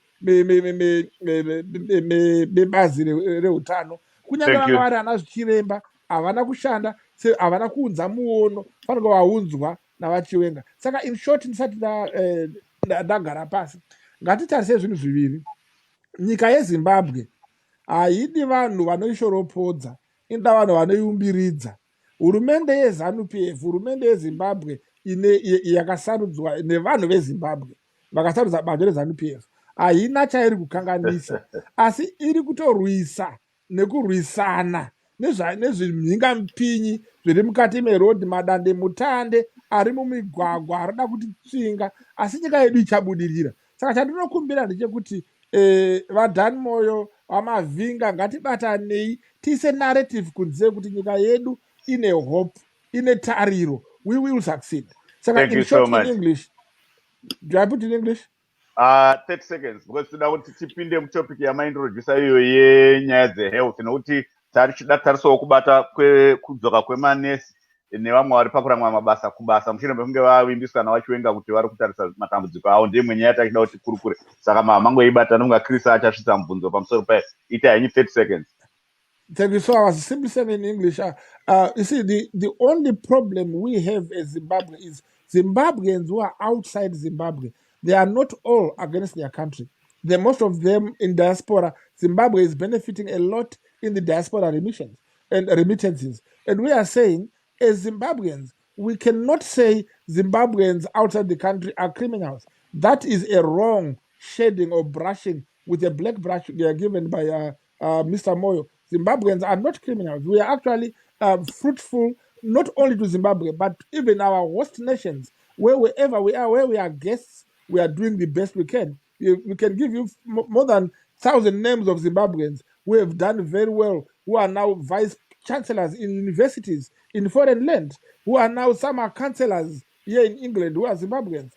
mebazi reutano. Kunyange vanga vari ana zvichiremba havana kushanda, havana kuunza muono, fanira vaunzwa navachiwenga. Saka in short, ndisati ndagara pasi, ngatitarise zvinhu zviviri. Nyika yeZimbabwe haidi vanhu vanoishoropodza, inoda vanhu vanoiumbiridza. Hurumende yeZANU-PF, hurumende yeZimbabwe yakasarudzwa nevanhu veZimbabwe, vakasarudza bando reZANU-PF, haina chairi kukanganisa, asi iri kutorwisa nekurwisana nezvimhingamupinyi zviri mukati merodhi, madande mutande ari mumigwagwa arida kuti tsinga, asi nyika yedu ichabudirira. Saka chandinokumbira ndechekuti vaDhani Moyo, vaMavhinga, ngatibatanei tiise narrative kunze kuti nyika yedu ine hope, ine tariro, we will succeed. Saka in short, in English, do I put in English?
30 seconds, because toda kuti tipinde mutopic yamaintroducer iyo yenyaya dzehealth, nokuti tarisowo kubata kudzoka kwemanesi nevamwe vari pakuramwa mabasa kubasa mushure mekunge vavimbiswa navachiwenga kuti vari kutarisa matambudziko avo. Ndiye mwenyaya tachida kuti kurukure, saka mangoibata nonga Chris achasvitsa mubvunzo pamusoro payo. Ita henyu 30 seconds.
Thank you. So I was simply saying in English, you see, the only problem we have as Zimbabwe is Zimbabweans who are outside Zimbabwe. They are not all against their country. Most of them in diaspora. Zimbabwe is benefiting a lot in the diaspora remittances. And we are saying, as Zimbabweans, we cannot say Zimbabweans outside the country are criminals. That is a wrong shading or brushing with a black brush they are given by Mr. Moyo. Zimbabweans are not criminals. We are actually fruitful, not only to Zimbabwe, but even our host nations, wherever we are, where we are guests, we are doing the best we can. We can give you more than 1,000 names of Zimbabweans who have done very well, who are now vice chancellors in universities in foreign lands, who are now some are councillors here in England, who are Zimbabweans.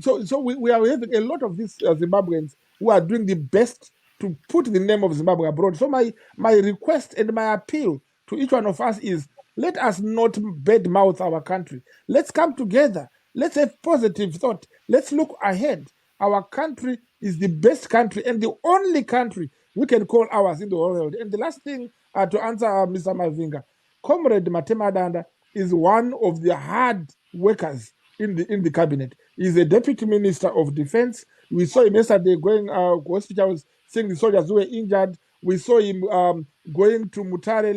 So we are having a lot of these Zimbabweans who are doing the best to put the name of Zimbabwe abroad. So my request and my appeal to each one of us is, let us not badmouth our country. Let's come together. Let's have positive thought. Let's look ahead. Our country is the best country and the only country we can call ours in the whole world. And the last thing to answer Mr. Mavinga, Comrade Matema Danda is one of the hard workers in the cabinet. He's a deputy minister of defense. We saw him yesterday going hospitals, seeing the soldiers who were injured. We saw him going to Mutare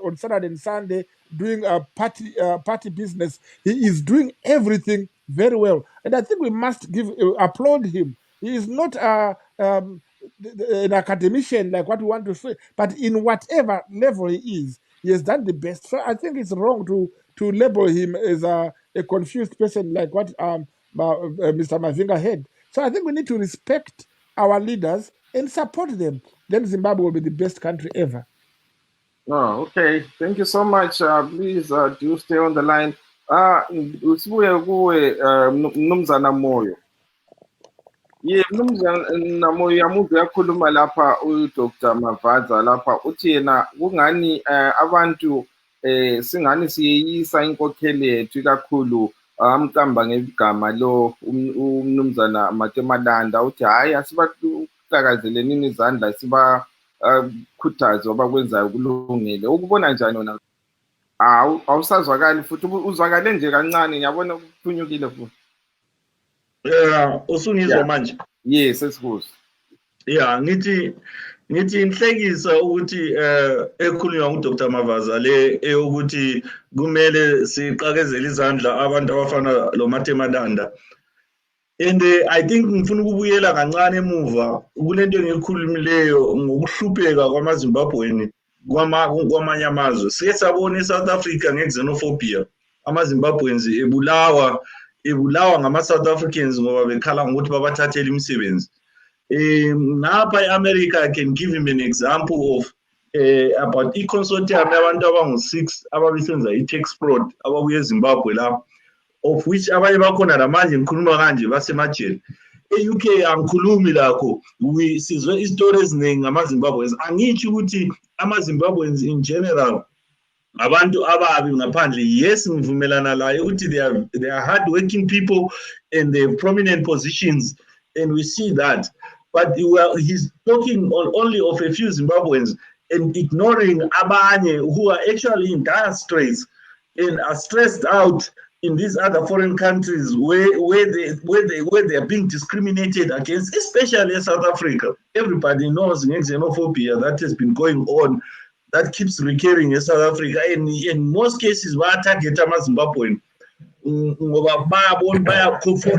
on Saturday and Sunday, doing party business. He is doing everything very well, and I think we must applaud him. He is not an academician like what we want to say, but in whatever level he has done the best. So I think it's wrong to label him as a confused person like what Mr. Mavinga had. So I think we need to respect our leaders and support them. Then Zimbabwe will be the best country ever.
Oh, okay. Thank you so much. Please do stay on the line. Mnumzana Moyo. Mnumzana Moyamuzi yakhuluma lapha uDr. Mavaza lapha uthi yena kungani abantu singani siyeyisa inkokheli yethu kakhulu amqamba ngegama lo umnumzana Matemadanda uthi hayi asibahlakazeleni izandla sibakhuthaze abakwenzayo kulungile. Ukubona njani wena? Awusazwakali futhi uzwakale nje kancane, ngiyabona ukuphunyukile futhi.
Usungizwa manje?
Yes, sesikuzwa.
Ngithi inhlekisa ukuthi ekhulunywa nguDr. Mavaza le ukuthi kumele siqakezele izandla abantu abafana lo Matemadanda. And I think ngifuna ukubuyela kancane emuva kulento engikhulumileyo ngokuhlupheka kwamaZimbabweni kwamanye amazwe. Siye sabona eSouth Africa nge-xenophobia, amaZimbabweans ebulawa ngama-South Africans ngoba bekhala ngokuthi babathathele imisebenzi. Ngapha e-America, I can give him an example of about i-consortium yabantu abangu-6 ababesenza i-tax fraud ababuye eZimbabwe lapho, of which abanye bakhona namanje ngikhuluma kanje basemajele. E-UK angikhulumi lakho, sizwe izitori eziningi ngama-Zimbabweans. Angithi ukuthi ama-Zimbabweans in general abantu ababi ngaphandle. Yes, ngivumelana laye ukuthi they are hard-working people and they have prominent positions, and we see that. But he's talking only of a few Zimbabweans and ignoring abanye who are actually in dire straits and are stressed out in these other foreign countries where they are being discriminated against, especially in South Africa. Everybody knows xenophobia that has been going on, that keeps recurring in South Africa. And in most cases, we target Zimbabwean for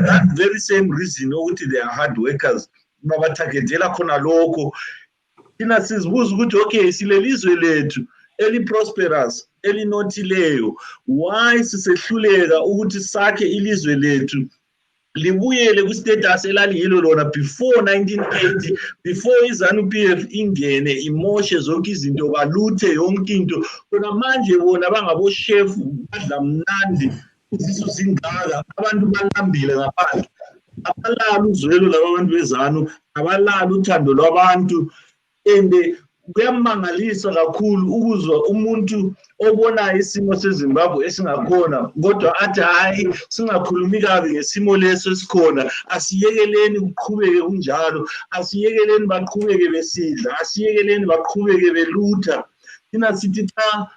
that very same reason. They are hard workers. Babatargetela khona lokho. Thina sizibuza ukuthi okay, silelizwe lethu eli prosperous, eli nothileyo, why sisehluleka ukuthi sakhe ilizwe lethu libuyele ku status elaliyilo lona before 1980, before iZANU-PF ingene imoshe zonke izinto baluthe yonke into. Bona manje bona bangabo chef badla mnandi izisu zingaka, abantu balambile ngaphandle. Abalala uzwelo labantu bezanu, abalala uthando lwabantu. And kuyamangalisa kakhulu ukuzwa umuntu obona isimo seZimbabwe esingakhona kodwa athi hayi singakhulumi kabi ngesimo leso esikhona, asiyekeleni kuqhubeke kunjalo, asiyekeleni baqhubeke besidla, asiyekeleni baqhubeke belutha. Thina sithi cha,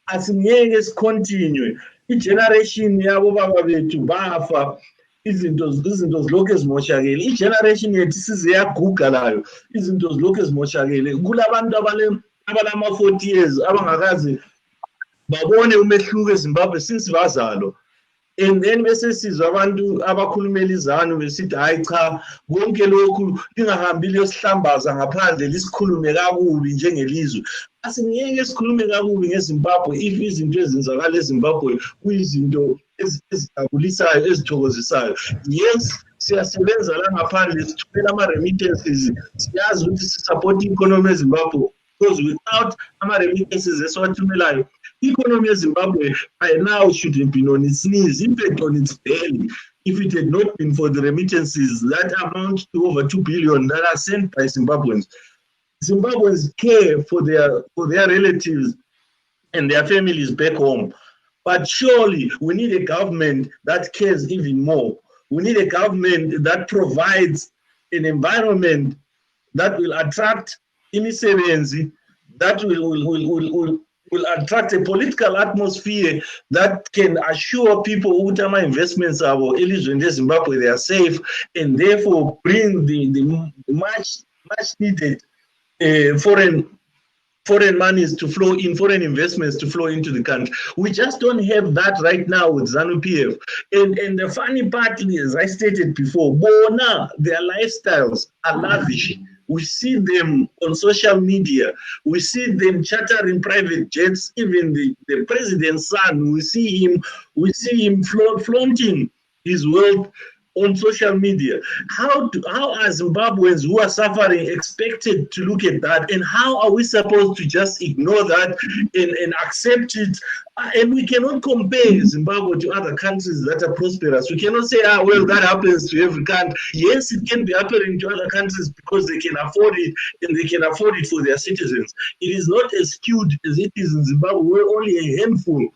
asingeke sicontinue. I-generation yabo baba bethu bafa, izinto zilokhu ezimoshakele. I-generation yethu siziyaguga layo, izinto zilokhu ezimoshakele. Kulabantu abalama-40 years abangakazi babone umehluko eZimbabwe since bazalo. And then bese sizwa abantu abakhulumela iZANU besithi hayi cha, konke lokhu lingahambi liyosihlambaza ngaphandle lisikhulume kakubi njengelizwe. Asingeke sikhulume kakubi ngeZimbabwe if izinto ezenzakala eZimbabwe kuyizinto ezijabulisayo, ezithokozisayo. Yes, siyasebenza la ngaphandle, sithumela ama-remittances, siyazi ukuthi sisupport i-economy eZimbabwe, because without ama-remittances esiwathumelayo, economy of Zimbabwe by now should have been on its knees, in fact on its belly, if it had not been for the remittances that amount to over 2 billion that are sent by Zimbabweans. Zimbabweans care for their relatives and their families back home. But surely we need a government that cares even more. We need a government that provides an environment that will attract imisebenzi, that will attract a political atmosphere that can assure people ukuthi ama-investments abo elizweni leZimbabwe they are safe, and therefore bring the much needed foreign monies to flow in, foreign investments to flow into the country. We just don't have that right now with ZANU-PF. And the funny part is, as I stated before, bona, their lifestyles are lavish. We see them on social media. We see them chartering private jets. Even the president's son, we see him flaunting his wealth on social media. How are Zimbabweans who are suffering expected to look at that, and how are we supposed to just ignore that and accept it? And we cannot compare Zimbabwe to other countries that are prosperous. We cannot say, well, that happens to every country. Yes, it can be happening to other countries because they can afford it and they can afford it for their citizens. It is not as skewed as it is in Zimbabwe, where only a handful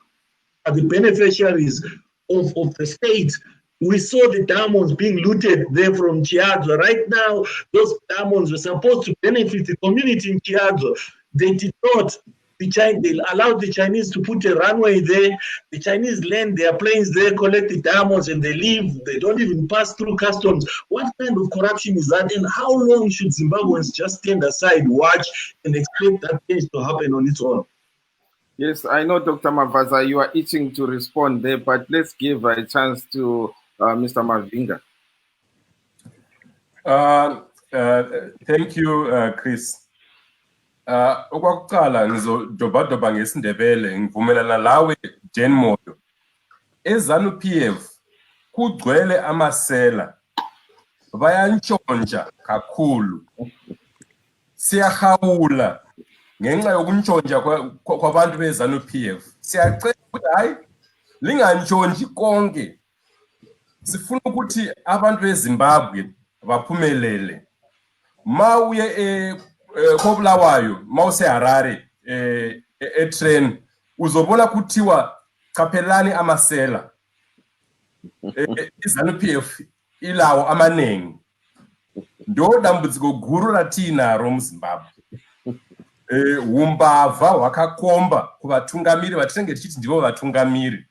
are the beneficiaries of the state. We saw the diamonds being looted there from Chiadzwa. Right now, those diamonds were supposed to benefit the community in Chiadzwa. They did not. They allowed the Chinese to put a runway there. The Chinese land their planes there, collect the diamonds, and they leave. They don't even pass through customs. What kind of corruption is that? And how long should Zimbabweans just stand aside, watch, and expect that change to happen on its own?
Yes, I know, Dr. Mavaza, you are itching to respond there, but let's give a chance to Mr. Mavinga.
Thank you, Chris. Okwakuqala ngizodobhadoba ngesindebele ngivumelana lawe Jane Moyo. EZANU-PF kugcwele amasela bayantshontsha kakhulu. Siyahawula ngenxa yokuntshontsha kwabantu beZANU-PF. Siyacela ukuthi hayi lingantshontshi konke. Sifuna ukuthi abantu beZimbabwe baphumelele. Mawuye koBulawayo, mawuse Harare train uzobona kuthiwa qaphelani amasela. iZANU-PF ilawo amanengi. Ndo dambudziko guru ratinaro muZimbabwe. Umbavha hwakakomba kuvatungamiri vatinenge tichiti ndivo vatungamiri.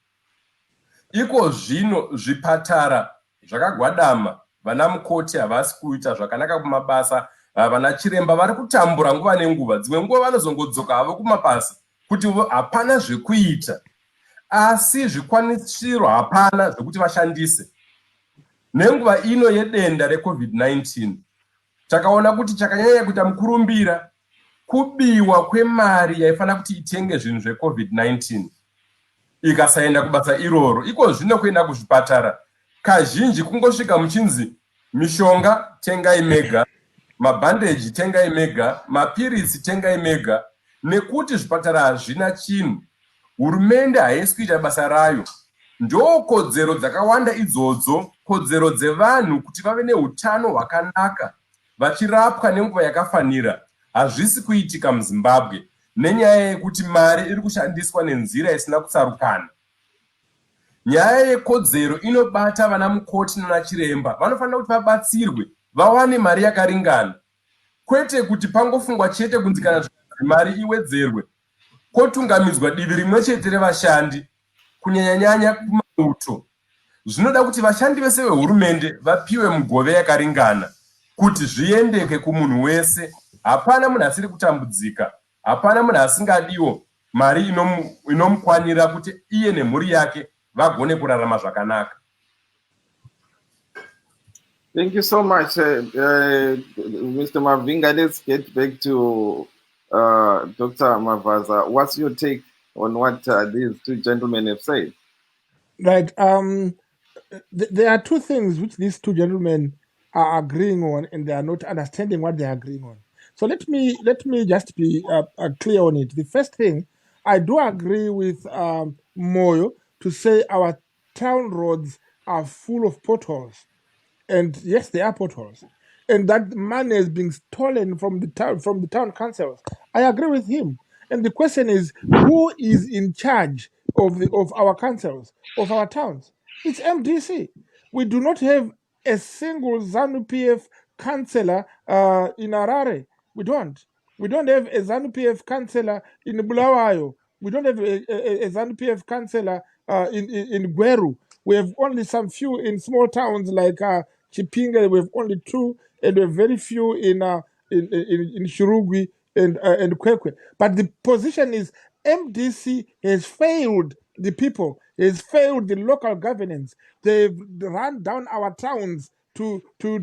Iko zvino zvipatara zvakagwadama, vana mukoti havasi kuita zvakanaka kumabasa, vana chiremba vari kutambura nguva nenguva. Dzimwe nguva vanozongodzoka havo kumabasa kuti hapana zvekuita, asi zvikwanisiro hapana zvokuti vashandise. Nenguva ino yedenda reCovid-19 takaona kuti chakanyanya kuita mukurumbira kubiwa kwemari yaifana kuti itenge zvinhu zveCovid-19 ikasaenda kubasa iroro. Iko zvino kuenda kuzvipatara kazhinji kungosvika muchinzi mishonga tengai mega, mabhandeji tengai mega, mapirisi tengai mega, nekuti zvipatara hazvina chinhu. Hurumende haisi kuita basa rayo. Ndo kodzero dzakawanda idzodzo, kodzero dzevanhu kuti vave neutano hwakanaka, vachirapwa nenguva yakafanira, hazvisi kuitika muZimbabwe nenyaya yekuti mari iri kushandiswa nenzira isina kutsarukana. Nyaya yekodzero inobata vana mukoti nana chiremba. Vanofanira kuti vabatsirwe, vawane mari yakaringana. Kwete kuti pangofungwa chete kunzikana mari iwedzerwe, kotungamidzwa divi rimwe chete revashandi, kunyanya-nyanya kumauto. Zvinoda kuti vashandi vese vehurumende vapiwe mugove yakaringana, kuti zviendeke kumunhu wese. Hapana munhu asiri kutambudzika, hapana munhu asingadiwo mari inomukwanira kuti iye nemhuri yake vagone kurarama zvakanaka.
Thank you so much, Mr. Mavinga. Let's get back to Dr. Mavaza. What's your take on what these two gentlemen have said?
Right. There are two things which these two gentlemen are agreeing on, and they are not understanding what they are agreeing on. So let me just be clear on it. The first thing, I do agree with Moyo to say our town roads are full of potholes. And yes, they are potholes. And that money is being stolen from the town councils. I agree with him. And the question is, who is in charge of our councils, of our towns? It's MDC. We do not have a single ZANU-PF councillor in Harare. We don't. We don't have a ZANU-PF councillor in Bulawayo. We don't have a ZANU-PF councillor in Gweru. We have only some few in small towns like Chipinge. We have only two, and we have very few in Shirugwi and Kwekwe. But the position is MDC has failed the people, has failed the local governance. They've run down our towns to a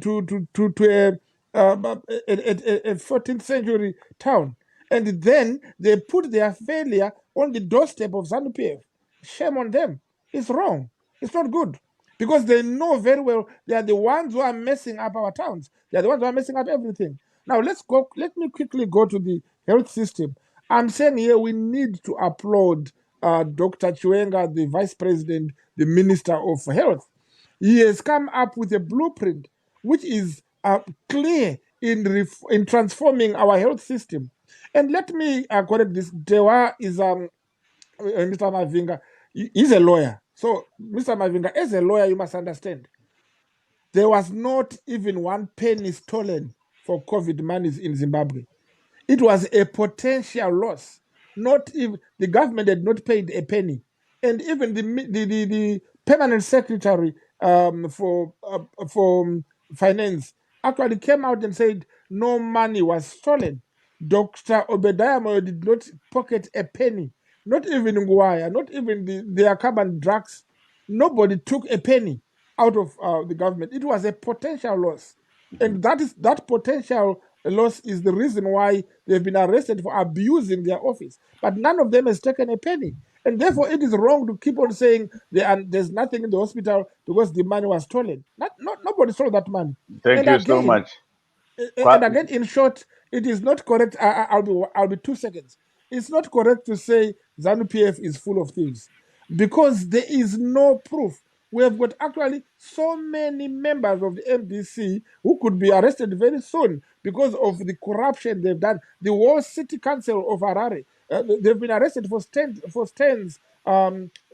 14th century town. And then they put their failure on the doorstep of ZANU-PF. Shame on them. It's wrong. It's not good. because they know very well they are the ones who are messing up our towns. They are the ones who are messing up everything. Now let me quickly go to the health system. I'm saying here we need to applaud Dr. Chiwenga, the Vice President, the Minister of Health. He has come up with a blueprint which is clear in transforming our health system. And let me correct this. Dewa is Mr. Mavinga. He's a lawyer. So, Mr. Mavinga, as a lawyer, you must understand there was not even 1 penny stolen for COVID monies in Zimbabwe. It was a potential loss. Not even the government had not paid a penny, and even the permanent secretary for finance actually came out and said no money was stolen. Dr. Obadiah Moyo did not pocket a penny, not even Nguaya, not even their carbon drugs. Nobody took a penny out of the government. It was a potential loss, and that potential loss is the reason why they've been arrested for abusing their office. But none of them has taken a penny. And therefore, it is wrong to keep on saying there's nothing in the hospital because the money was stolen. Nobody stole that money.
Thank you so much.
And again, in short, it is not correct. I'll be 2 seconds. It's not correct to say ZANU-PF is full of thieves because there is no proof. We have got actually so many members of the MDC who could be arrested very soon because of the corruption they've done. The whole city council of Harare, they've been arrested for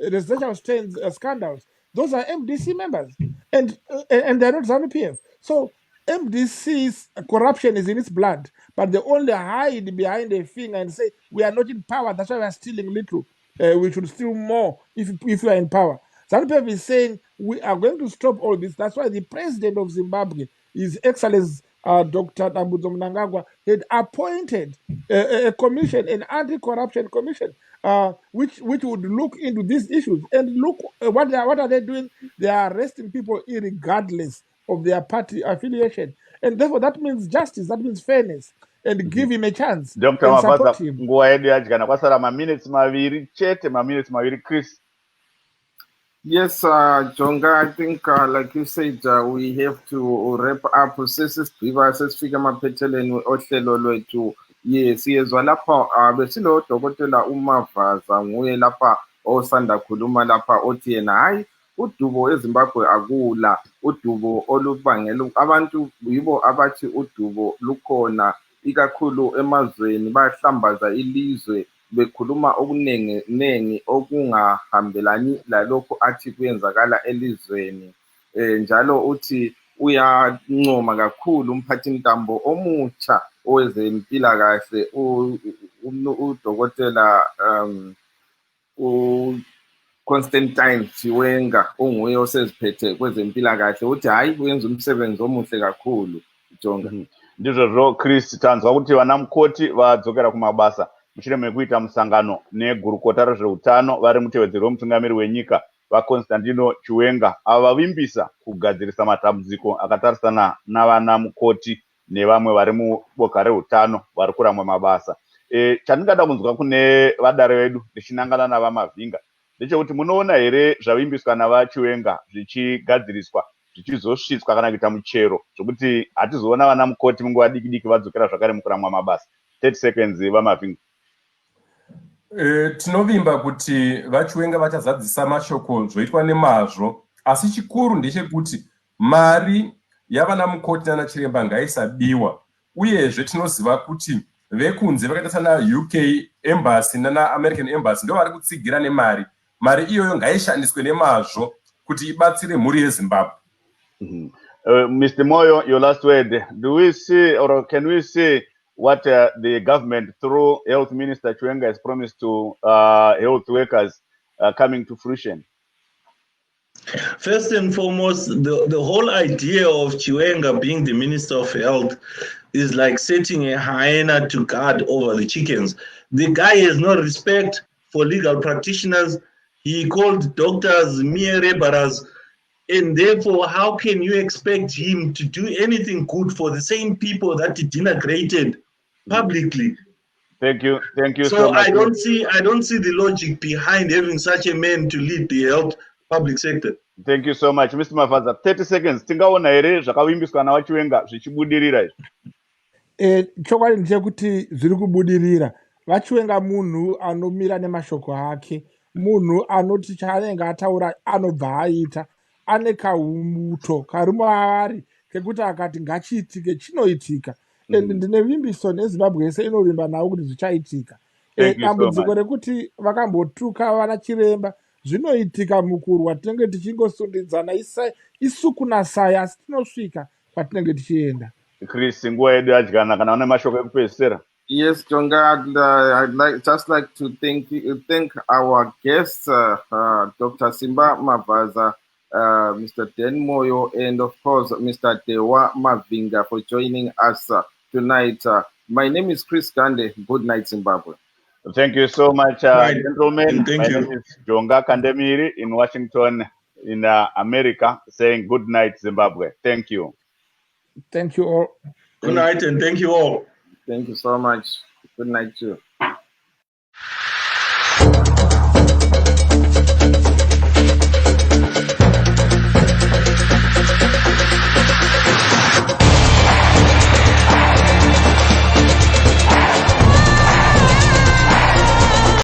residential stands scandals. Those are MDC members, and they're not ZANU-PF. So MDC's corruption is in its blood, but they only hide behind a finger and say, we are not in power, that's why we are stealing little. We should steal more if we are in power. ZANU-PF is saying, we are going to stop all this. That's why the president of Zimbabwe, His Excellency Dr. Tambudzo Mnangagwa, had appointed a commission, an anti-corruption commission, which would look into these issues. And look, what are they doing? They are arresting people irregardless of their party affiliation. And therefore, that means justice, that means fairness, and give him a chance.
Dr. Mabaza, nguva yedu yadyana kwasara maminutes maviri chete, maminutes maviri, Chris.
Yes, Jonga, I think, like you said, we have to wrap up sesifika maphetheleni ohlelo lwethu. Yes, siyezwa lapha besilo Dr. uMavaza nguye lapha osanda khuluma lapha othi yena hayi udubo eZimbabwe akula, udubo olubangela abantu yibo abathi udubo lukhona ikakhulu emazweni bahlambaza ilizwe bekhuluma okunengi okungahambelani lalokho athi kuyenzakala elizweni. Njalo uthi uyancoma kakhulu umphathintambo omutsha owezempilakahle udokotela Constantine Chiwenga onguye oseziphethe kwezempilakahle uthi hayi uyenza umsebenzi omuhle kakhulu. Jonga
ndizvo Chris tanzwa kuti vanamukoti vadzokera kumabasa mushure mekuita musangano negurukota rezveutano vari mutevedzero wemutungamiri wenyika vaConstantino Chiwenga avavimbisa kugadzirisa matambudziko akatarisana navanamukoti nevamwe vari muboka reutano vari kuramwa mabasa. Chandingada kunzwa kune vadare vedu ndichinangana navaMavinga ndechekuti munoona here zvavimbiswa navaChiwenga zvichigadziriswa zvichizosvitswa kana kuita muchero zvokuti hatizoona vanamukoti munguva diki vadzokera zvakare mukuramwa mabasa. 30 seconds vaMavinga.
Tinovimba kuti vaChiwenga vachazadzisa mashoko zvoitwa nemazvo, asi chikuru ndechekuti mari yavanamukoti nana chiremba ngaisabiwa. Uyezve tinoziva kuti vekunze vakaita sana UK embassy nana American embassy ndo vari kutsigira nemari. Mari iyoyo ngaishandiswe nemazvo kuti ibatsire mhuri yeZimbabwe.
Mr. Moyo, your last word. Do we see or can we see what the government through Health Minister Chiwenga has promised to health workers coming to fruition?
First and foremost, the whole idea of Chiwenga being the Minister of Health is like setting a hyena to guard over the chickens. The guy has no respect for legal practitioners. He called doctors mere rebarers. And therefore, how can you expect him to do anything good for the same people that he denigrated publicly?
Thank you
So
much.
I don't see the logic behind having such a man to lead the health public sector.
Thank you so much, Mr. Mafaza. 30 seconds. Tingaona here zvakavimbiswa navachiwenga zvichibudirira izvi.
Chokwadi ndechekuti zviri kubudirira. Vachiwenga munhu anomira nemashoko ake, munhu anoti chaanenge ataura anobva aita, ane kahumuto kari maari kekuti akati ngachiitike chinoitika. Ndine vimbiso neZimbabwe yese inovimba nawo kuti zvichaitika. Dambudziko rekuti vakambotuka vana chiremba zvinoitika mukurwa tinenge tichingosundidzana isu kunasai asi tinosvika kwatinenge tichienda.
Chris, nguva yedu yadyana kana une mashoko ekupedzisira.
Yes, Jonga, I'd just like to thank our guests, Dr. Simba Mavaza, Mr. Dan Moyo, and of course, Mr. Dewa Mavinga for joining us tonight. My name is Chris Gande. Good night, Zimbabwe.
Thank you so much, gentlemen.
Thank
My
you.
name is Jonga Kandemiri in Washington, in America, saying good night, Zimbabwe. Thank you.
Thank you all.
Good night and thank you all.
Thank you so much. Good night, too.